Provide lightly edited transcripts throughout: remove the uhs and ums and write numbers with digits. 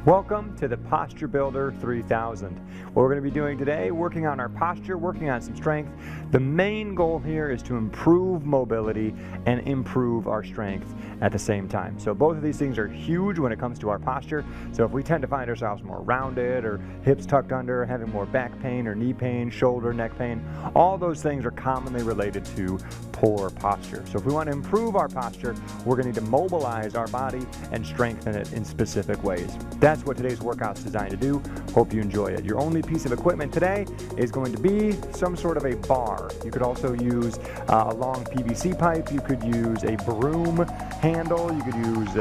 Welcome to the Posture Builder 3000. What we're going to be doing today, working on our posture, working on some strength. The main goal here is to improve mobility and improve our strength at the same time. So both of these things are huge when it comes to our posture. So if we tend to find ourselves more rounded or hips tucked under, having more back pain or knee pain, shoulder, neck pain, all those things are commonly related to poor posture. So if we want to improve our posture, we're going to need to mobilize our body and strengthen it in specific ways. That's what today's workout's designed to do. Hope you enjoy it. Your only piece of equipment today is going to be some sort of a bar. You could also use a long PVC pipe. You could use a broom handle. You could use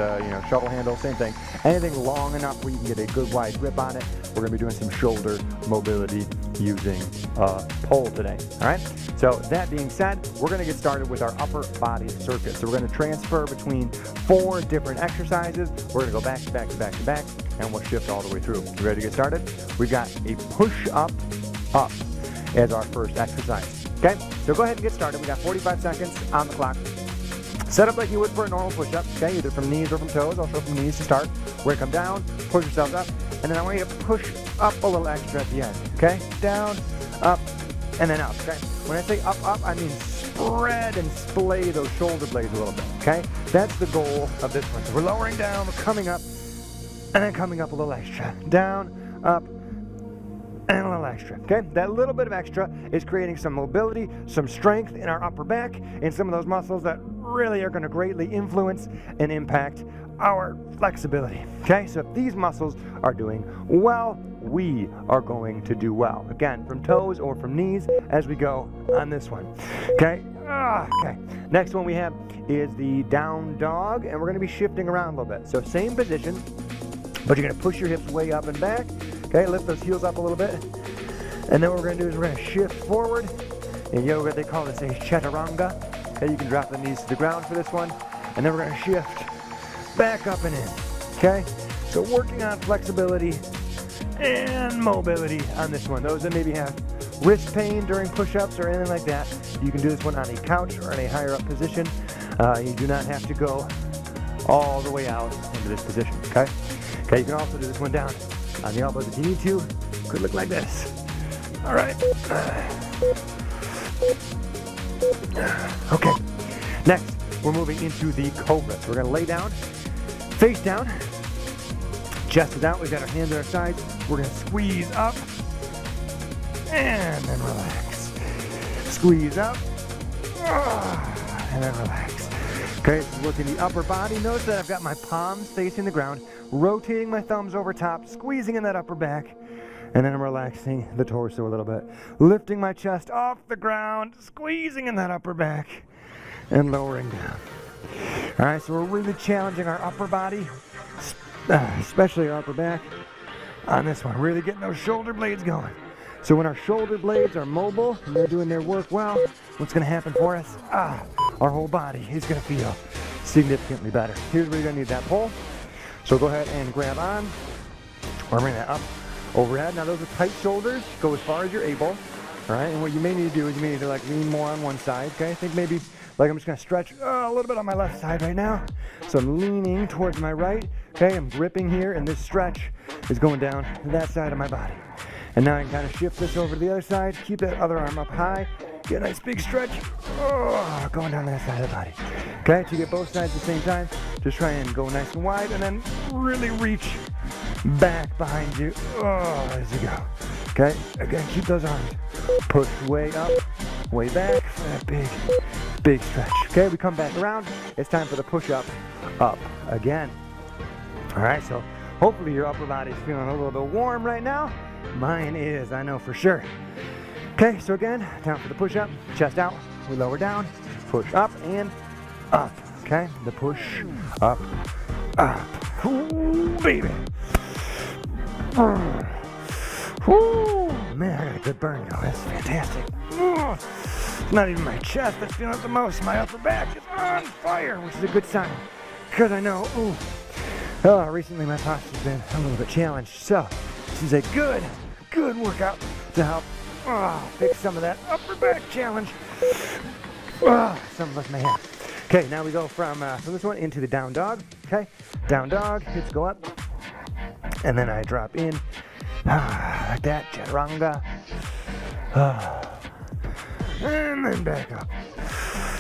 shovel handle, same thing. Anything long enough where you can get a good wide grip on it. We're going to be doing some shoulder mobility using a pole today. All right. So that being said, we're going to get started with our upper body circuit. So we're going to transfer between 4 different exercises. We're going to go back to back to back to back, and we'll shift all the way through. You ready to get started? We've got a push-up up as our first exercise. Okay, so go ahead and get started. We got 45 seconds on the clock. Set up like you would for a normal push-up, okay, either from knees or from toes. I'll show from knees to start. We're going to come down, push yourselves up, and then I want you to push up a little extra at the end, okay? Down, up, and then up, okay? When I say up, up, I mean spread and splay those shoulder blades a little bit, okay? That's the goal of this one. So we're lowering down, we're coming up, and then coming up a little extra. Down, up, and a little extra, okay? That little bit of extra is creating some mobility, some strength in our upper back, and some of those muscles that really are going to greatly influence and impact our flexibility, okay? So if these muscles are doing well, we are going to do well. Again, from toes or from knees as we go on this one, okay? Okay. Next one we have is the down dog, and we're going to be shifting around a little bit. So same position, but you're going to push your hips way up and back, okay? Lift those heels up a little bit, and then what we're going to do is we're going to shift forward. In yoga, they call this a chaturanga. Okay, you can drop the knees to the ground for this one, and then we're going to shift back up and in, okay? So working on flexibility and mobility on this one. Those that maybe have wrist pain during push-ups or anything like that, you can do this one on a couch or in a higher up position. You do not have to go all the way out into this position, okay? Okay, you can also do this one down on the elbows if you need to. Could look like this. All right. Okay, next we're moving into the cobra. So we're going to lay down, face down, chest is out. We've got our hands at our sides. We're going to squeeze up and then relax. Squeeze up and then relax. Okay, so working the upper body. Notice that I've got my palms facing the ground, rotating my thumbs over top, squeezing in that upper back. And then I'm relaxing the torso a little bit. Lifting my chest off the ground, squeezing in that upper back, and lowering down. All right, so we're really challenging our upper body, especially our upper back, on this one. Really getting those shoulder blades going. So when our shoulder blades are mobile and they're doing their work well, what's going to happen for us? Our whole body is going to feel significantly better. Here's where you're going to need that pole. So go ahead and grab on, or bring that up. Overhead. Now those are tight shoulders. Go as far as you're able. All right. And what you may need to do is you may need to like lean more on one side. Okay. I think maybe like I'm just going to stretch a little bit on my left side right now. So I'm leaning towards my right. Okay. I'm gripping here, and this stretch is going down that side of my body. And now I can kind of shift this over to the other side. Keep that other arm up high. Get a nice big stretch. Going down that side of the body. Okay. To get both sides at the same time, just try and go nice and wide, and then really reach back behind you, as you go. Okay, again, keep those arms. Push way up, way back for that big stretch. Okay, we come back around. It's time for the push-up, up again. All right, so hopefully your upper body's feeling a little bit warm right now. Mine is, I know for sure. Okay, so again, time for the push-up. Chest out, we lower down, push up and up. Okay, the push, up. Ooh, baby. Woo! Man, I got a good burn though. That's fantastic. It's not even my chest that's feeling it the most. My upper back is on fire, which is a good sign. Because I know, recently my posture's been a little bit challenged. So, this is a good workout to help fix some of that upper back challenge. Some of us may have. Okay, now we go from this one into the down dog. Okay, down dog, hips go up. and then I drop in, like that, chaturanga, and then back up.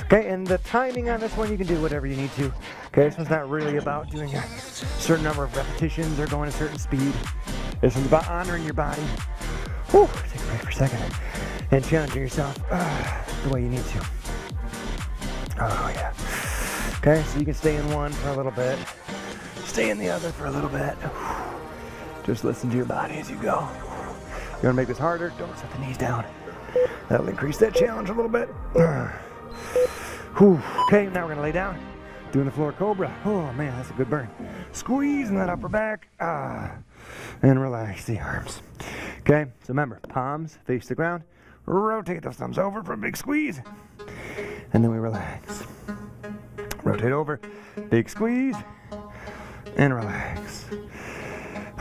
Okay, and the timing on this one, you can do whatever you need to. Okay, this one's not really about doing a certain number of repetitions or going a certain speed. This one's about honoring your body. Whew, take a break for a second. And challenging yourself the way you need to. Oh, yeah. Okay, so you can stay in one for a little bit. Stay in the other for a little bit. Just listen to your body as you go. You want to make this harder? Don't set the knees down. That'll increase that challenge a little bit. Okay, now we're going to lay down. Doing the floor cobra. Oh, man, that's a good burn. Squeezing that upper back. And relax the arms. Okay, so remember, palms face the ground. Rotate those thumbs over for a big squeeze. And then we relax. Rotate over, big squeeze, and relax.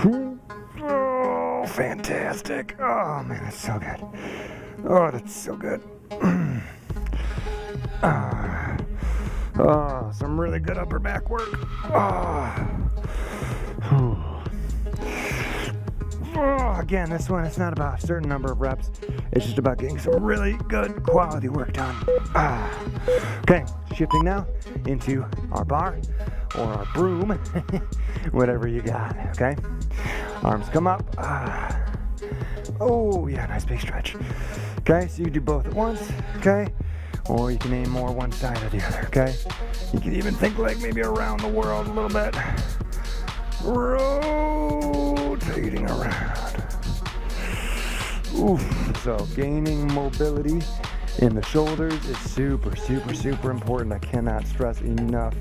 Oh, fantastic. Oh, man, that's so good. Oh, that's so good. Oh, some really good upper back work. Oh, again, this one, it's not about a certain number of reps. It's just about getting some really good quality work done. Okay, shifting now into our bar or our broom, whatever you got, okay? Arms come up. Oh, yeah, nice big stretch. Okay, so you do both at once, okay? Or you can aim more one side or the other, okay? You can even think like maybe around the world a little bit. Rotating around. Oof. So gaining mobility in the shoulders is super, super, super important. I cannot stress enough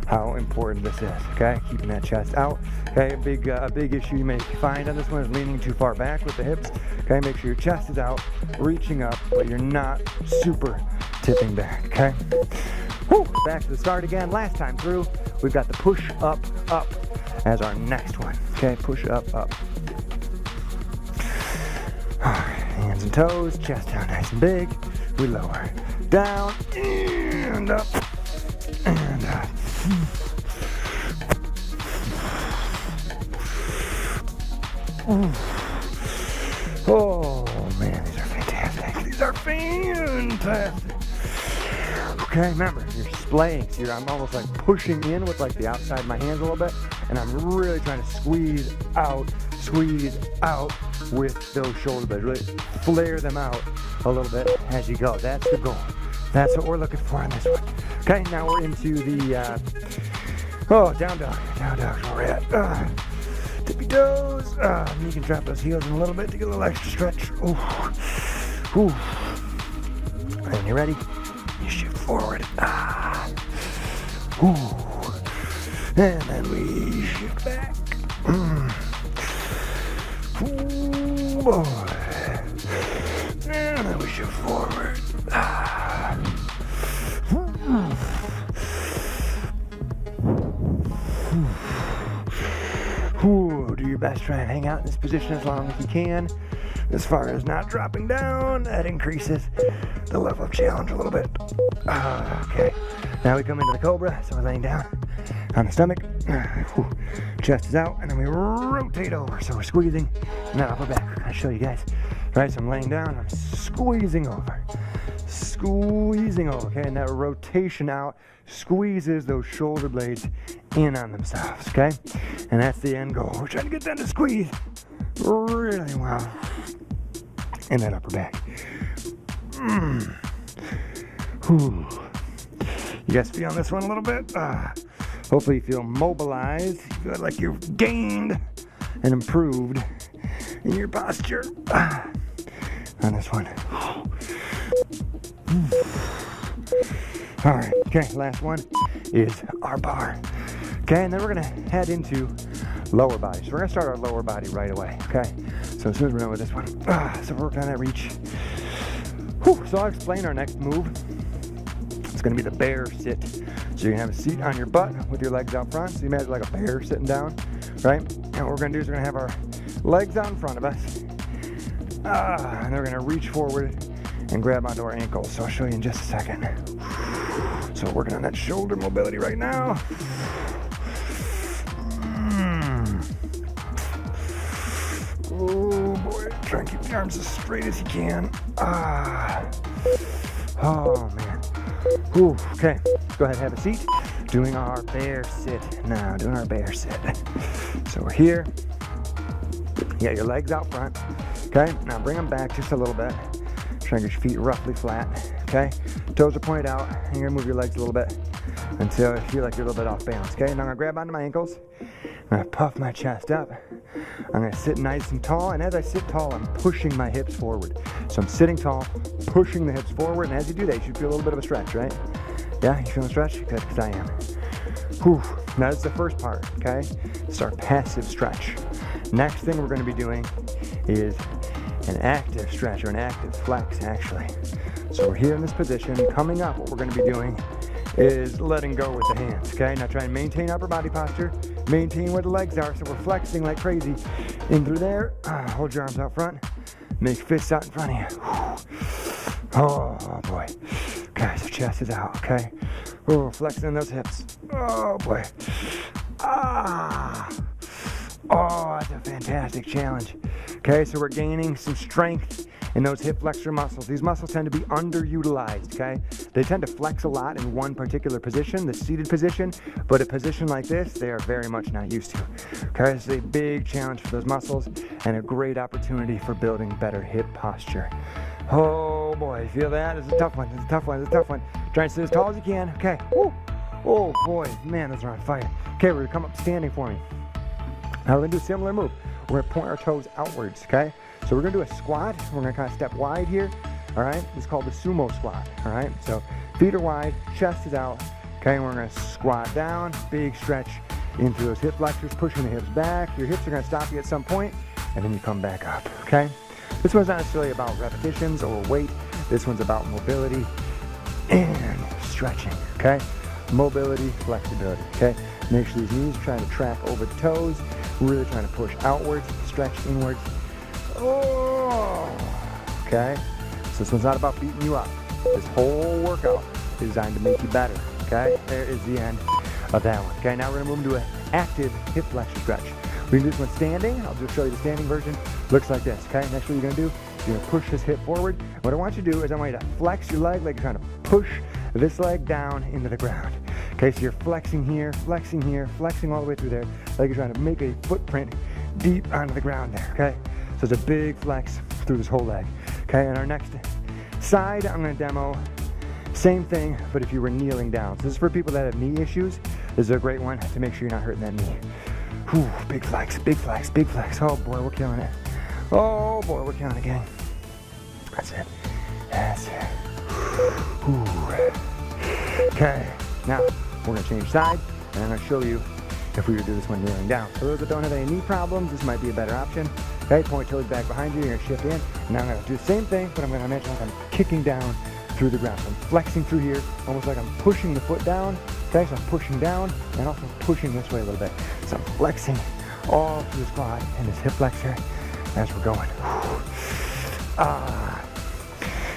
how important this is, okay? Keeping that chest out. Okay, a big issue you may find on this one is leaning too far back with the hips. Okay, make sure your chest is out, reaching up, but you're not super tipping back, okay? Woo. Back to the start again. Last time through, we've got the push up, up as our next one. Okay, push up, up. Hands and toes, chest down nice and big. We lower. Down and up and up. Oh man, these are fantastic. These are fantastic. Okay, remember, you're splaying. So I'm almost like pushing in with like the outside of my hands a little bit, and I'm really trying to squeeze out with those shoulder blades. Really flare them out a little bit as you go. That's the goal. That's what we're looking for on this one. Okay, now we're into the down dog. Down dog is where we're at. Tippy toes. You can drop those heels in a little bit to get a little extra stretch. Ooh. Ooh. And when you're ready, you shift forward. Ooh. And then we shift back. Ooh, boy. And then we shift forward. Ooh, do your best, try and hang out in this position as long as you can. As far as not dropping down, that increases the level of challenge a little bit. Okay, now we come into the cobra, so we're laying down on the stomach. Chest is out, and then we rotate over. So we're squeezing, and then upper back. I'll show you guys. All right, so I'm laying down, I'm squeezing over. Squeezing over, okay, and that rotation out squeezes those shoulder blades in on themselves, okay? And that's the end goal. We're trying to get them to squeeze really well. And that upper back. You guys feeling this one a little bit? Hopefully you feel mobilized. You feel like you've gained and improved in your posture on this one. All right, okay, last one is our bar. Okay, and then we're gonna head into lower body. So we're gonna start our lower body right away, okay? So as soon as we're done with this one, so we're working on that reach. So I'll explain our next move. It's gonna be the bear sit. So you're gonna have a seat on your butt with your legs out front. So you imagine like a bear sitting down, right? And what we're gonna do is we're gonna have our legs out in front of us. And then we're gonna reach forward and grab onto our ankles. So I'll show you in just a second. So we're working on that shoulder mobility right now. Oh boy, try and keep the arms as straight as you can. Oh man. Ooh, okay, go ahead, have a seat. Doing our bear sit now, doing our bear sit. So we're here. You got your legs out front. Okay, now bring them back just a little bit. Try and get your feet roughly flat. Okay, toes are pointed out. And you're gonna move your legs a little bit until you feel like you're a little bit off balance. Okay, now I'm gonna grab onto my ankles. I'm gonna puff my chest up. I'm gonna sit nice and tall, and as I sit tall, I'm pushing my hips forward. So I'm sitting tall, pushing the hips forward, and as you do that, you should feel a little bit of a stretch, right? Yeah, you feeling a stretch? Good, because I am. Whew. Now this is the first part, okay? It's our passive stretch. Next thing we're gonna be doing is an active stretch, or an active flex, actually. So we're here in this position. Coming up, what we're gonna be doing is letting go with the hands, okay? Now try and maintain upper body posture, maintain where the legs are, so we're flexing like crazy. In through there, hold your arms out front, make fists out in front of you. Oh boy. Okay, so chest is out, okay? Oh, flexing those hips. Oh boy. Oh, that's a fantastic challenge. Okay, so we're gaining some strength in those hip flexor muscles. These muscles tend to be underutilized, okay? They tend to flex a lot in one particular position, the seated position, but a position like this, they are very much not used to. Okay, this is a big challenge for those muscles and a great opportunity for building better hip posture. Oh boy, feel that? This is a tough one, this is a tough one, this is a tough one. Try and sit as tall as you can, okay. Woo. Oh boy, man, those are on fire. Okay, we're gonna come up standing for me. Now we're gonna do a similar move. We're gonna point our toes outwards, okay? So we're gonna do a squat. We're gonna kind of step wide here, all right? It's called the sumo squat, all right? So feet are wide, chest is out, okay? And we're gonna squat down, big stretch into those hip flexors, pushing the hips back. Your hips are gonna stop you at some point, and then you come back up, okay? This one's not necessarily about repetitions or weight. This one's about mobility and stretching, okay? Mobility, flexibility, okay? Make sure these knees are trying to track over the toes, really trying to push outwards, stretch inwards. Oh, okay? So this one's not about beating you up. This whole workout is designed to make you better, okay? There is the end of that one. Okay, now we're gonna move into an active hip flexor stretch. We can do this one standing. I'll just show you the standing version. Looks like this, okay? Next what you're gonna do, you're gonna push this hip forward. What I want you to do is I want you to flex your leg like you're trying to push this leg down into the ground. Okay, so you're flexing here, flexing all the way through there, like you're trying to make a footprint deep onto the ground there, okay? So it's a big flex through this whole leg. Okay, and our next side, I'm gonna demo, same thing, but if you were kneeling down. So this is for people that have knee issues. This is a great one to make sure you're not hurting that knee. Whew, big flex, big flex, big flex. Oh boy, we're killing it. Oh boy, we're killing it, gang. That's it, that's it. Whew. Okay, now we're gonna change sides, and I'm gonna show you if we were to do this one kneeling down. So those that don't have any knee problems, this might be a better option. Okay, point toes back behind you, you're gonna shift in. Now I'm gonna do the same thing, but I'm gonna imagine like I'm kicking down through the ground. So I'm flexing through here, almost like I'm pushing the foot down. Okay, so I'm pushing down and also pushing this way a little bit. So I'm flexing all through the squat and this hip flexor as we're going.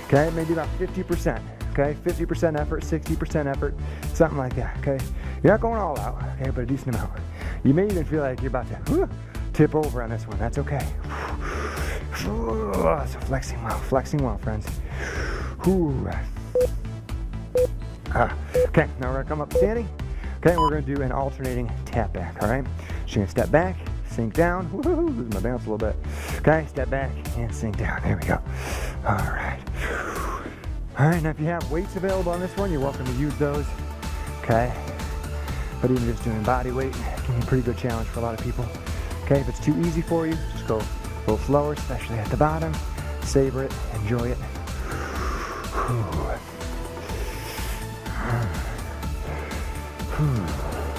Okay, maybe about 50%. Okay, 50% effort, 60% effort, something like that. Okay, you're not going all out, okay, but a decent amount. You may even feel like you're about to tip over on this one. That's okay. So flexing well, friends. Okay, now we're gonna come up standing. Okay, we're gonna do an alternating tap back. All right, so you're gonna step back, sink down. Woo-hoo, lose my balance a little bit. Okay, step back and sink down. There we go. All right. All right, now if you have weights available on this one, you're welcome to use those. Okay, but even just doing body weight can be a pretty good challenge for a lot of people. Okay, if it's too easy for you, just go a little slower, especially at the bottom. Savor it, enjoy it.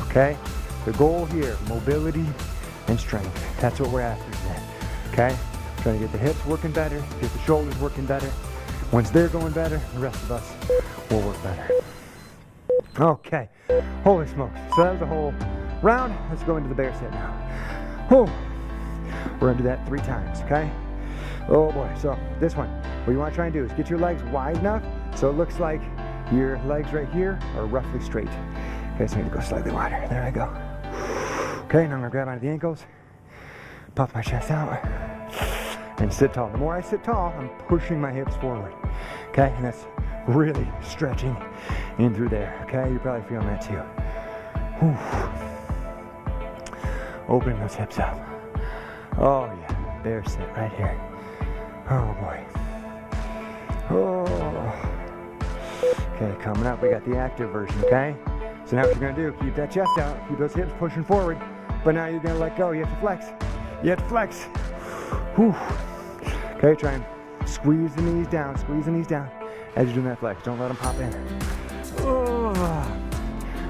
Okay, the goal here, mobility and strength. That's what we're after today. Okay, trying to get the hips working better, get the shoulders working better. Once they're going better, the rest of us will work better. Okay, holy smokes. So that was a whole round. Let's go into the bear sit now. Whew. We're gonna do that 3 times, okay? Oh boy, so this one, what you wanna try and do is get your legs wide enough so it looks like your legs right here are roughly straight. Okay, so I'm gonna go slightly wider. There I go. Okay, now I'm gonna grab onto the ankles, puff my chest out. and sit tall. The more I sit tall, I'm pushing my hips forward. Okay, and that's really stretching in through there. Okay, you're probably feeling that too. Whew. Opening those hips up. Oh yeah, bear sit right here. Oh boy. Oh. Okay, coming up, we got the active version, okay? So now what you're gonna do, keep that chest out, keep those hips pushing forward, but now you're gonna let go. You have to flex. You have to flex. Whew. Okay, try and squeeze the knees down as you're doing that flex. Don't let them pop in. Oh.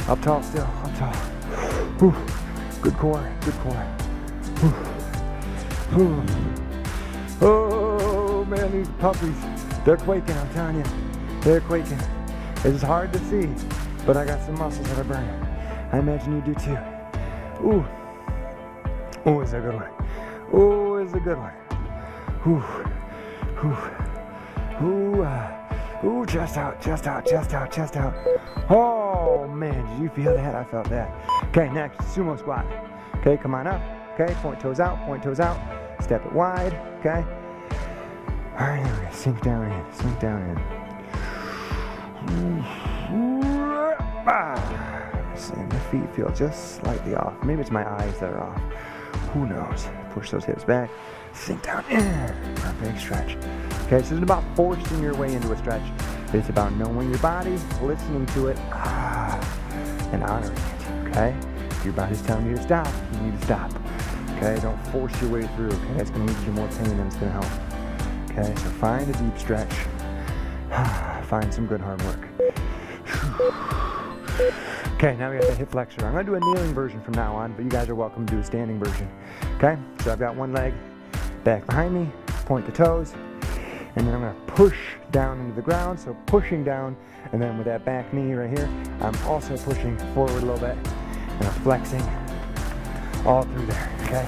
Up tall still, up tall. Whew. Good core, good core. Whew. Whew. Oh man, these puppies, they're quaking, I'm telling you. They're quaking. It's hard to see, but I got some muscles that are burning. I imagine you do too. Ooh. Oh, is that a good one? Oh, is a good one. Ooh. Ooh. Ooh. Ooh, chest out, chest out, chest out, chest out. Oh man, did you feel that? I felt that. Okay, next, sumo squat. Okay, come on up. Okay, point toes out, step it wide. Okay. All right, we're gonna sink down in, sink down in. And the feet feel just slightly off. Maybe it's my eyes that are off. Who knows? Push those hips back, sink down in for a big stretch. Okay, this isn't about forcing your way into a stretch. It's about knowing your body, listening to it, and honoring it. Okay? If your body's telling you to stop, you need to stop. Okay? Don't force your way through. Okay? That's going to lead you to more pain than it's going to help. Okay? So find a deep stretch. Find some good hard work. Okay, now we got the hip flexor. I'm going to do a kneeling version from now on, but you guys are welcome to do a standing version. Okay? So I've got one leg back behind me, point the toes, and then I'm going to push down into the ground. So pushing down, and then with that back knee right here, I'm also pushing forward a little bit, and I'm flexing all through there, okay?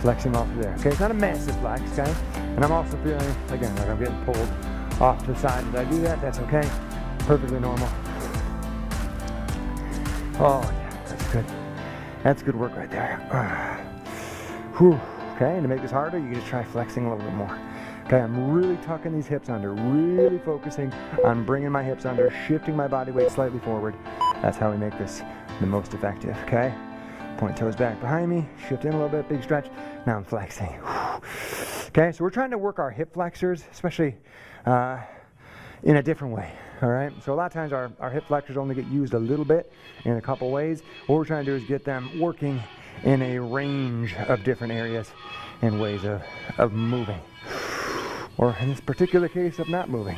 Flexing all through there. Okay, it's not a massive flex, okay? And I'm also feeling, again, like I'm getting pulled off to the side. As I do that, that's okay. Perfectly normal. Oh yeah, that's good. That's good work right there. Whew. Okay, and to make this harder, you can just try flexing a little bit more. Okay, I'm really tucking these hips under, really focusing on bringing my hips under, shifting my body weight slightly forward. That's how we make this the most effective, okay? Point toes back behind me, shift in a little bit, big stretch. Now I'm flexing. Okay, so we're trying to work our hip flexors, especially in a different way, all right? So a lot of times our hip flexors only get used a little bit in a couple ways. What we're trying to do is get them working in a range of different areas and ways of moving. Or in this particular case, of not moving.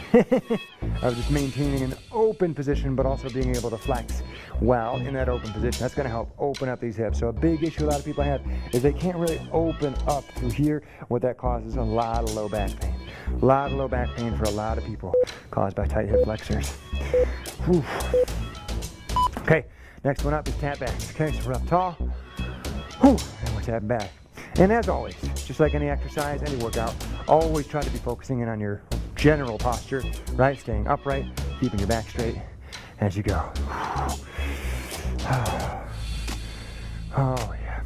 Of just maintaining an open position, but also being able to flex well in that open position. That's gonna help open up these hips. So a big issue a lot of people have is they can't really open up through here. What that causes a lot of low back pain. A lot of low back pain for a lot of people caused by tight hip flexors. Whew. Okay, next one up is tap backs. Okay, so we're up tall. Whew, and we're tapping back. And as always, just like any exercise, any workout, always try to be focusing in on your general posture, right? Staying upright, keeping your back straight as you go. Oh, yeah.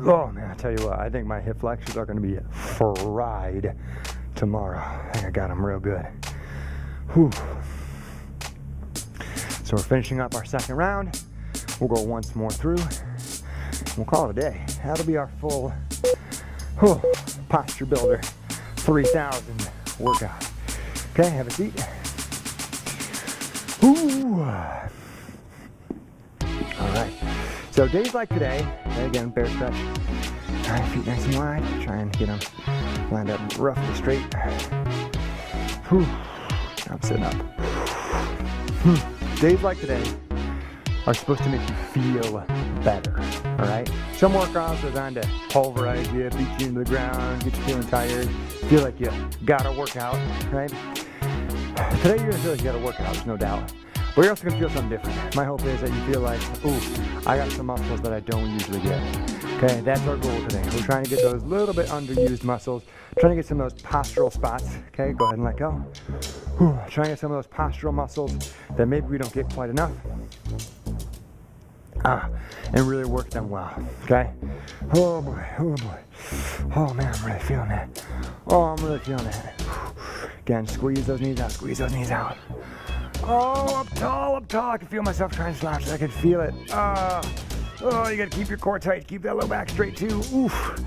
Oh, man, I tell you what, I think my hip flexors are going to be fried tomorrow. I think I got them real good. Whew. So we're finishing up our second round. We'll go once more through. We'll call it a day. That'll be our full posture builder 3000 workout. Okay, have a seat. Ooh. All right. So days like today, again, bear stretch. All right, feet nice and wide. Try and get them lined up roughly straight. Whew. I'm sitting up. Days like today are supposed to make you feel better, all right? Some workouts are designed to pulverize you, beat you into the ground, get you feeling tired, feel like you gotta work out, right? Today you're gonna feel like you gotta work out, there's no doubt. But you're also gonna feel something different. My hope is that you feel like, ooh, I got some muscles that I don't usually get. Okay, that's our goal today. We're trying to get those little bit underused muscles, trying to get some of those postural spots. Okay, go ahead and let go. Whew, trying to get some of those postural muscles that maybe we don't get quite enough. and really work them well, okay? Oh boy, oh boy. Oh man, I'm really feeling that. Oh, I'm really feeling that. Again, squeeze those knees out, squeeze those knees out. Oh, up tall, up tall. I can feel myself trying to slouch. I can feel it. Oh, you gotta keep your core tight. Keep that low back straight too. Oof,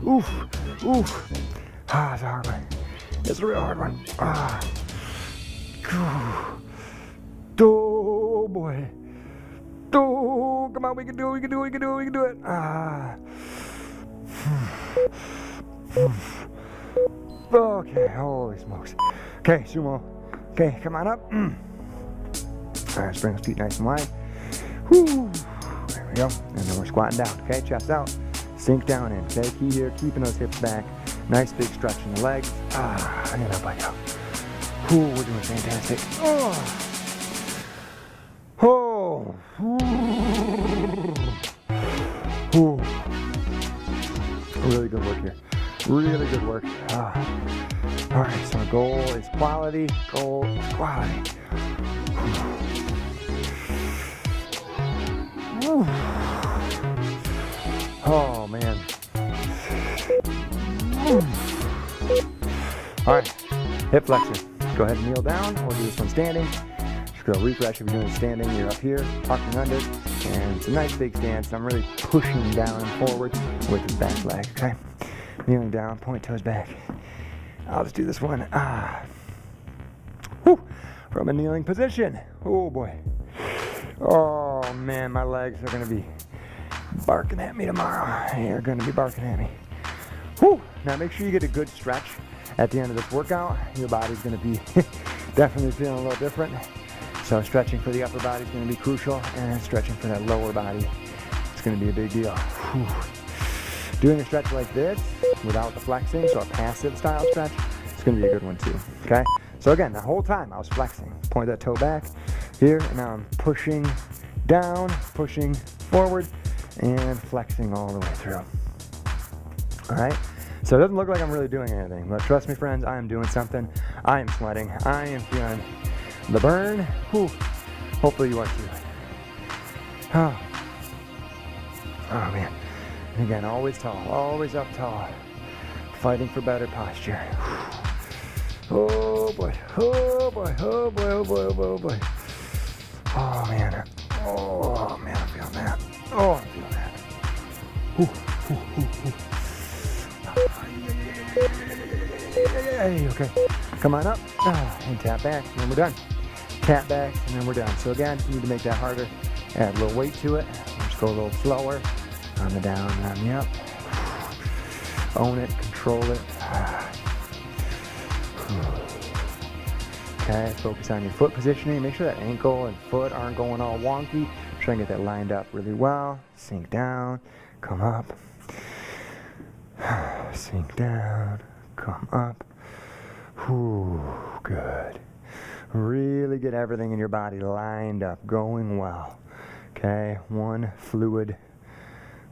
oof, oof. Ah, it's a hard one. It's a real hard one. Ah. Oh boy. Oh, come on, we can do it, we can do it, we can do it, we can do it. Ah. Okay, holy smokes. Okay, sumo. Okay, come on up. All right, let's bring those feet nice and wide. Whew. There we go. And then we're squatting down. Okay, chest out. Sink down in. Okay, key here, keeping those hips back. Nice big stretch in the legs. And up I go. Whew, we're doing fantastic. Oh. Oh. Ooh. Really good work here. Really good work. All right, so our goal is quality. Goal is quality. Ooh. Oh man. All right, hip flexor. Go ahead and kneel down. We'll do this one standing. Just go refresh. If you're doing standing, you're up here, tucking under, and it's a nice big stance. I'm really pushing down and forward with the back leg. Okay, kneeling down, point toes back. I'll just do this one. Whew. From a kneeling position. Oh boy. Oh man, my legs are gonna be barking at me tomorrow. They're gonna be barking at me. Whew. Now make sure you get a good stretch at the end of this workout. Your body's gonna be definitely feeling a little different. So stretching for the upper body is gonna be crucial, and stretching for that lower body is gonna be a big deal. Whew. Doing a stretch like this without the flexing, so a passive style stretch, it's gonna be a good one too, okay? So again, the whole time I was flexing. Point that toe back here, and now I'm pushing down, pushing forward, and flexing all the way through. All right, so it doesn't look like I'm really doing anything, but trust me friends, I am doing something. I am sweating, I am feeling the burn. Whew. Hopefully you are too. Oh man. And again, always tall, always up tall, fighting for better posture. Oh boy, oh boy, oh boy, oh boy, oh boy, oh boy. Oh man, I'm feeling that. Oh, I'm feeling that. Okay, come on up, and tap back, and then we're done. Tap back, and then we're done. So again, you need to make that harder. Add a little weight to it. Just go a little slower. On the down and on the up. Own it, control it. Okay, focus on your foot positioning. Make sure that ankle and foot aren't going all wonky. Try and get that lined up really well. Sink down, come up. Sink down, come up. Whew, good. Really get everything in your body lined up, going well. Okay, one fluid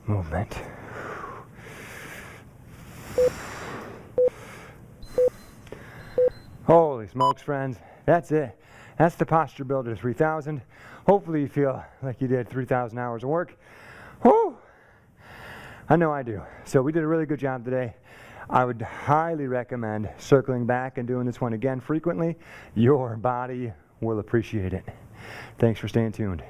movement. Holy smokes, friends. That's it. That's the Posture Builder 3000. Hopefully you feel like you did 3,000 hours of work. Whew. I know I do. So we did a really good job today. I would highly recommend circling back and doing this one again frequently. Your body will appreciate it. Thanks for staying tuned.